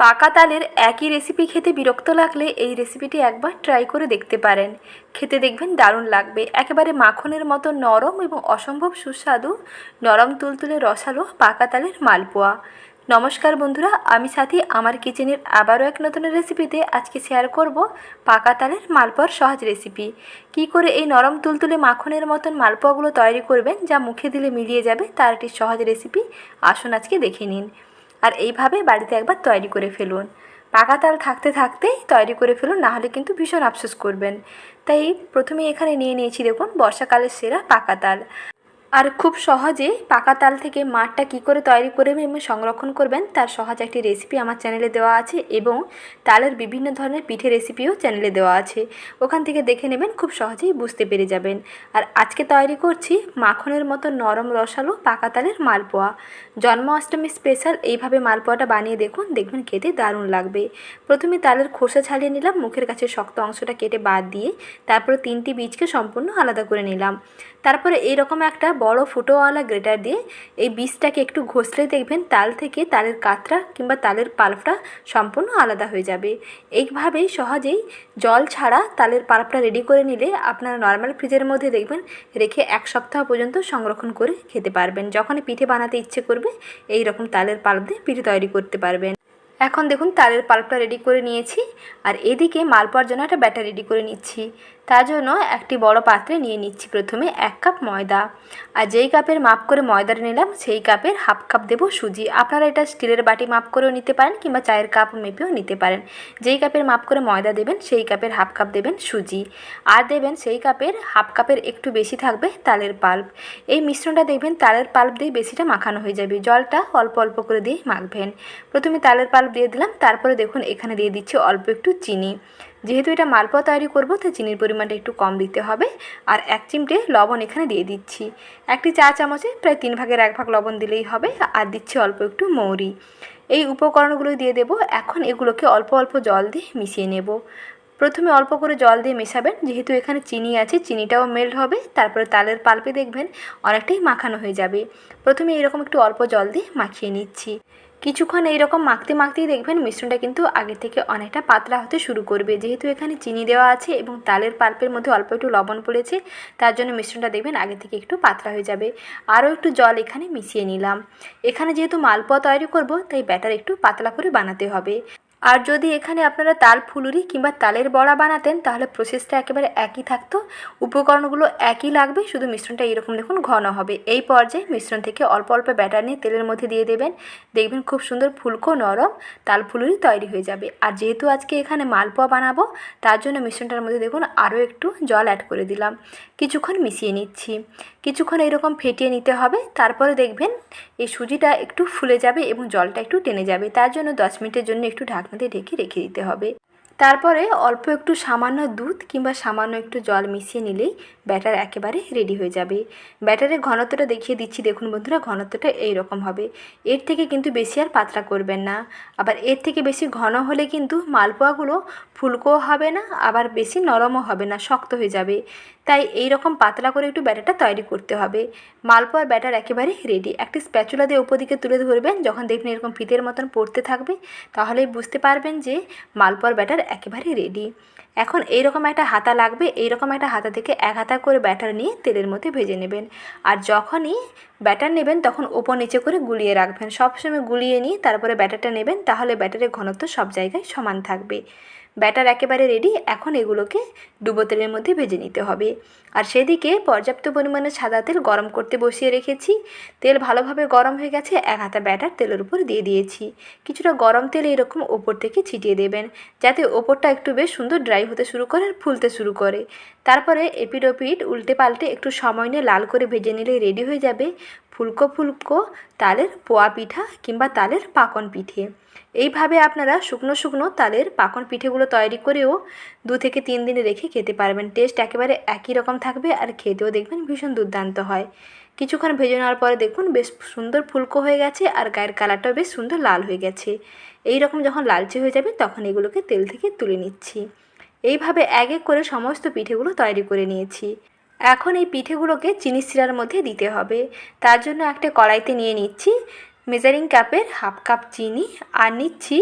পাকা তালের একই রেসিপি খেতে বিরক্ত লাগলে এই রেসিপিটি একবার ট্রাই করে দেখতে পারেন। খেতে দেখবেন দারুণ লাগবে। একেবারে মাখনের মতো নরম এবং অসম্ভব সুস্বাদু নরম তুলতুলে রসালো পাকা তালের মালপোয়া। নমস্কার বন্ধুরা, আমি সাথী। আমার কিচেনের আবারও এক নতুন রেসিপিতে আজকে শেয়ার করব পাকা তালের মালপোয়ার সহজ রেসিপি। কি করে এই নরম তুলতুলে মাখনের মতন মালপোয়াগুলো তৈরি করবেন যা মুখে দিলে মিলিয়ে যাবে, তার একটি সহজ রেসিপি। আসুন আজকে দেখে নিন। আর এইভাবে বাড়িতে একবার তৈরি করে ফেলুন। পাকা তাল থাকতে থাকতেই তৈরি করে ফেলুন, নাহলে কিন্তু ভীষণ আফসোস করবেন। তাই প্রথমে এখানে নিয়ে নিয়েছি দেখুন বর্ষাকালের সেরা পাকা তাল। আর খুব সহজে পাকা তাল থেকে মাঠটা কী করে তৈরি করবেন এবং সংরক্ষণ করবেন তার সহজ একটি রেসিপি আমার চ্যানেলে দেওয়া আছে, এবং তালের বিভিন্ন ধরনের পিঠে রেসিপিও চ্যানেলে দেওয়া আছে। ওখান থেকে দেখে নেবেন, খুব সহজেই বুঝতে পেরে যাবেন। আর আজকে তৈরি করছি মাখনের মতো নরম রসালো পাকা তালের মালপোয়া। জন্মাষ্টমী স্পেশাল এইভাবে মালপোয়াটা বানিয়ে দেখুন, দেখবেন খেতে দারুণ লাগবে। প্রথমে তালের খোসা ছাড়িয়ে নিলাম, মুখের কাছে শক্ত অংশটা কেটে বাদ দিয়ে তারপরে 3টি বীজকে সম্পূর্ণ আলাদা করে নিলাম। তারপরে এইরকম একটা বড় ফুটোওয়ালা গ্রেটার দিয়ে এই বীজটাকে একটু ঘষলে দেখবেন তাল থেকে তালের কাতরা কিংবা তালের পাল্পটা সম্পূর্ণ আলাদা হয়ে যাবে। এইভাবেই সহজেই জল ছাড়া তালের পাল্পটা রেডি করে নিলে আপনারা নর্মাল ফ্রিজের মধ্যে দেখবেন রেখে 1 সপ্তাহ পর্যন্ত সংরক্ষণ করে খেতে পারবেন। যখনই পিঠে বানাতে ইচ্ছে করবে এই রকম তালের পাল্প দিয়ে পিঠে তৈরি করতে পারবেন। এখন দেখুন তালের পাল্পটা রেডি করে নিয়েছি, আর এদিকে মালপোয়ার জন্য একটা ব্যাটার রেডি করে নিচ্ছি। তার জন্য একটি বড় পাত্রে নিয়ে নিচ্ছি প্রথমে 1 কাপ ময়দা। আর যেই কাপের মাপ করে ময়দাটা নিলাম সেই কাপের হাফ কাপ দেবো সুজি। আপনারা এটা স্টিলের বাটি মাপ করেও নিতে পারেন কিংবা চায়ের কাপ মেপেও নিতে পারেন। যেই কাপের মাপ করে ময়দা দেবেন সেই কাপের হাফ কাপ দেবেন সুজি, আর দেবেন সেই কাপের হাফ কাপের একটু বেশি থাকবে তালের পাল্প। এই মিশ্রণটা দেখবেন তালের পাল্প দিয়ে বেশিটা মাখানো হয়ে যাবে, জলটা অল্প অল্প করে দিয়ে মাখবেন। প্রথমে তালের পাল্প দিয়ে দিলাম, তারপরে দেখুন এখানে দিয়ে দিচ্ছি অল্প একটু চিনি। যেহেতু এটা মালপোয়া তৈরি করবো তাই চিনির পরিমাণটা একটু কম দিতে হবে। আর 1 চিমটে লবণ এখানে দিয়ে দিচ্ছি। একটি চা চামচে প্রায় 3 ভাগের 1 ভাগ লবণ দিলেই হবে। আর দিচ্ছি অল্প একটু মৌরি। এই উপকরণগুলো দিয়ে দেবো। এখন এগুলোকে অল্প অল্প জল দিয়ে মিশিয়ে নেব। প্রথমে অল্প করে জল দিয়ে মেশাবেন, যেহেতু এখানে চিনি আছে চিনিটাও মেল্ট হবে। তারপরে তালের পাল্পে দেখবেন অনেকটাই মাখানো হয়ে যাবে। প্রথমে এরকম একটু অল্প জল দিয়ে মাখিয়ে নিচ্ছি। কিছুক্ষণ এইরকম মাখতে মাখতেই দেখবেন মিশ্রণটা কিন্তু আগে থেকে অনেকটা পাতলা হতে শুরু করবে। যেহেতু এখানে চিনি দেওয়া আছে এবং তালের পাল্পের মধ্যে অল্প একটু লবণ পড়েছে, তার জন্য মিশ্রণটা দেখবেন আগে থেকে একটু পাতলা হয়ে যাবে। আরও একটু জল এখানে মিশিয়ে নিলাম। এখানে যেহেতু মালপোয়া তৈরি করব তাই ব্যাটার একটু পাতলা করে বানাতে হবে। আর যদি এখানে আপনারা তাল ফুলুরি কিংবা তালের বড়া বানাতেন তাহলে প্রসেসটা একেবারে একই থাকতো, উপকরণগুলো একই লাগবে, শুধু মিশ্রণটা এরকম দেখুন ঘন হবে। এই পর্যায়ে মিশ্রণ থেকে অল্প অল্প ব্যাটার নিয়ে তেলের মধ্যে দিয়ে দেবেন, দেখবেন খুব সুন্দর ফুলকো নরম তাল ফুলুরি তৈরি হয়ে যাবে। আর যেহেতু আজকে এখানে মালপোয়া বানাবো তার জন্য মিশ্রণটার মধ্যে দেখুন আরও একটু জল অ্যাড করে দিলাম। কিছুক্ষণ মিশিয়ে নিচ্ছি। কিছুক্ষণ এরকম ফেটিয়ে নিতে হবে। তারপরে দেখবেন এই সুজিটা একটু ফুলে যাবে এবং জলটা একটু টেনে যাবে। তার জন্য 10 মিনিটের জন্য একটু ঢাকনা দিয়ে ঢেকে রেখে দিতে হবে। তারপরে অল্প একটু সামান্য দুধ কিংবা সামান্য একটু জল মিশিয়ে নিলেই ব্যাটার একেবারে রেডি হয়ে যাবে। ব্যাটারের ঘনত্বটা দেখিয়ে দিচ্ছি, দেখুন বন্ধুরা ঘনত্বটা এই রকম হবে। এর থেকে কিন্তু বেশি আর পাতলা করবেন না। আবার এর থেকে বেশি ঘন হলে কিন্তু মালপোয়াগুলো ফুলকোও হবে না, আবার বেশি নরমও হবে না, শক্ত হয়ে যাবে। তাই এই রকম পাতলা করে একটু ব্যাটারটা তৈরি করতে হবে। মালপোয়ার ব্যাটার একেবারে রেডি। একটি স্প্যাচুলা দিয়ে উপর দিকে তুলে ধরবেন, যখন দেখবেন এরকম ফিতের মতন পড়তে থাকবে তাহলেই বুঝতে পারবেন যে মালপোয়ার ব্যাটার একেবারে রেডি। এখন এইরকম একটা হাতা লাগবে, এইরকম একটা হাতা থেকে 1 হাতা করে ব্যাটার নিয়ে তেলের মধ্যে ভেজে নেবেন। আর যখনই ব্যাটার নেবেন তখন ওপর নিচে করে গুলিয়ে রাখবেন, সবসময় গুলিয়ে নিয়ে তারপরে ব্যাটারটা নেবেন, তাহলে ব্যাটারের ঘনত্ব সব জায়গায় সমান থাকবে। ব্যাটার একেবারে রেডি। এখন এগুলোকে ডুবো তেলের মধ্যে ভেজে নিতে হবে। আর সেদিকে পর্যাপ্ত পরিমাণে সাদা তেল গরম করতে বসিয়ে রেখেছি। তেল ভালোভাবে গরম হয়ে গেছে, 1 হাতা ব্যাটার তেলের উপর দিয়ে দিয়েছি। কিছুটা গরম তেল এরকম ওপর থেকে ছিটিয়ে দেবেন, যাতে ওপরটা একটু বেশ সুন্দর ড্রাই হতে শুরু করে আর ফুলতে শুরু করে। তারপরে এপিট ওপিট উল্টে পাল্টে একটু সময় নিয়ে লাল করে ভেজে নিলে রেডি হয়ে যাবে ফুলকো ফুলকো তালের পোয়া পিঠা কিংবা তালের পাকন পিঠে। এইভাবে আপনারা শুকনো শুকনো তালের পাকন পিঠেগুলো তৈরি করেও 2 থেকে 3 দিন রেখে খেতে পারবেন। টেস্ট একেবারে একই রকম থাকবে আর খেতেও দেখবেন ভীষণ দুর্দান্ত হয়। কিছুক্ষণ ভেজে নেওয়ার পরে দেখুন বেশ সুন্দর ফুলকো হয়ে গেছে আর গায়ের কালারটাও বেশ সুন্দর লাল হয়ে গেছে। এই রকম যখন লালচে হয়ে যাবে তখন এগুলোকে তেল থেকে তুলে নিচ্ছি। এইভাবে এক এক করে সমস্ত পিঠেগুলো তৈরি করে নিয়েছি। এখন এই পিঠেগুলোকে চিনির শিরার মধ্যে দিতে হবে। তার জন্য একটা কড়াইতে নিয়ে নিচ্ছি মেজারিং কাপের হাফ কাপ চিনি, আর নিচ্ছি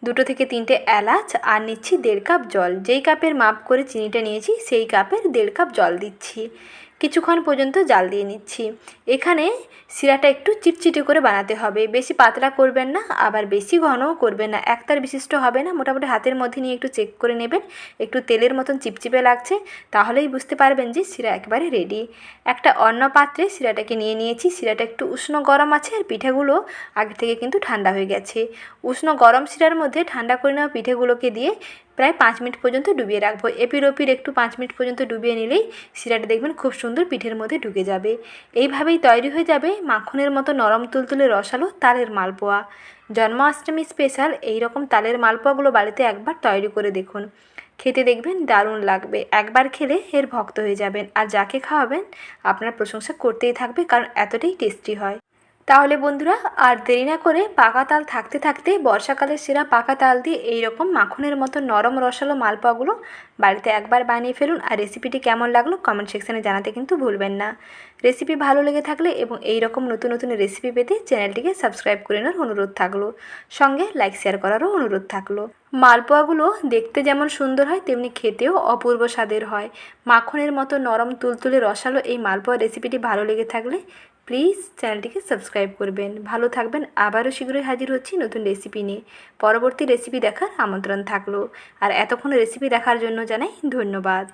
2 থেকে 3টে এলাচ, আর নিচ্ছি 1.5 কাপ জল। যেই কাপের মাপ করে চিনিটা নিয়েছি সেই কাপের 1.5 কাপ জল দিচ্ছি। কিছুক্ষণ পর্যন্ত জাল দিয়ে নিচ্ছি। এখানে শিরাটা একটু চিটচিটে করে বানাতে হবে, বেশি পাতলা করবেন না আবার বেশি ঘনও করবেন না, একতার বিশিষ্ট হবে না। মোটামুটি হাতের মধ্যে নিয়ে একটু চেক করে নেবেন, একটু তেলের মতন চিপচিপে লাগছে, তাহলেই বুঝতে পারবেন যে শিরা একেবারে রেডি। একটা অন্য পাত্রে শিরাটাকে নিয়ে নিয়েছি। শিরাটা একটু উষ্ণ গরম আছে, আর পিঠেগুলো আগে থেকে কিন্তু ঠান্ডা হয়ে গেছে। উষ্ণ গরম শিরার মধ্যে ঠান্ডা করে নেওয়া পিঠেগুলোকে দিয়ে প্রায় 5 মিনিট পর্যন্ত ডুবিয়ে রাখবো। এপির ওপির একটু 5 মিনিট পর্যন্ত ডুবিয়ে নিলেই শিরাটা দেখবেন খুব সুন্দর পিঠের মধ্যে ঢুকে যাবে। এইভাবেই তৈরি হয়ে যাবে মাখনের মতো নরম তুলতুলে রসালো তালের মালপোয়া। জন্মাষ্টমী স্পেশাল এই রকম তালের মালপোয়াগুলো বাড়িতে একবার তৈরি করে দেখুন, খেতে দেখবেন দারুণ লাগবে। একবার খেলে এর ভক্ত হয়ে যাবেন, আর যাকে খাওয়াবেন আপনার প্রশংসা করতেই থাকবে, কারণ এতটাই টেস্টি হয়। তাহলে বন্ধুরা আর দেরি না করে পাকা তাল থাকতে থাকতে বর্ষাকালের সেরা পাকা তাল দিয়ে এই রকম মাখনের মতো নরম রসালো মালপোয়াগুলো বাড়িতে একবার বানিয়ে ফেলুন। আর রেসিপিটি কেমন লাগলো কমেন্ট সেকশানে জানাতে কিন্তু ভুলবেন না। রেসিপি ভালো লেগে থাকলে এবং এই রকম নতুন নতুন রেসিপি পেতে চ্যানেলটিকে সাবস্ক্রাইব করে নেওয়ার অনুরোধ থাকলো, সঙ্গে লাইক শেয়ার করারও অনুরোধ থাকলো। মালপোয়াগুলো দেখতে যেমন সুন্দর হয় তেমনি খেতেও অপূর্ব স্বাদের হয়। মাখনের মতো নরম তুলতুলে রসালো এই মালপোয়া রেসিপিটি ভালো লেগে থাকলে প্লিজ চ্যানেলটিকে সাবস্ক্রাইব করবেন। ভালো থাকবেন। আবারও শীঘ্রই হাজির হচ্ছি নতুন রেসিপি নিয়ে। পরবর্তী রেসিপি দেখার আমন্ত্রণ থাকলো। আর এতক্ষণ রেসিপি দেখার জন্য জানাই ধন্যবাদ।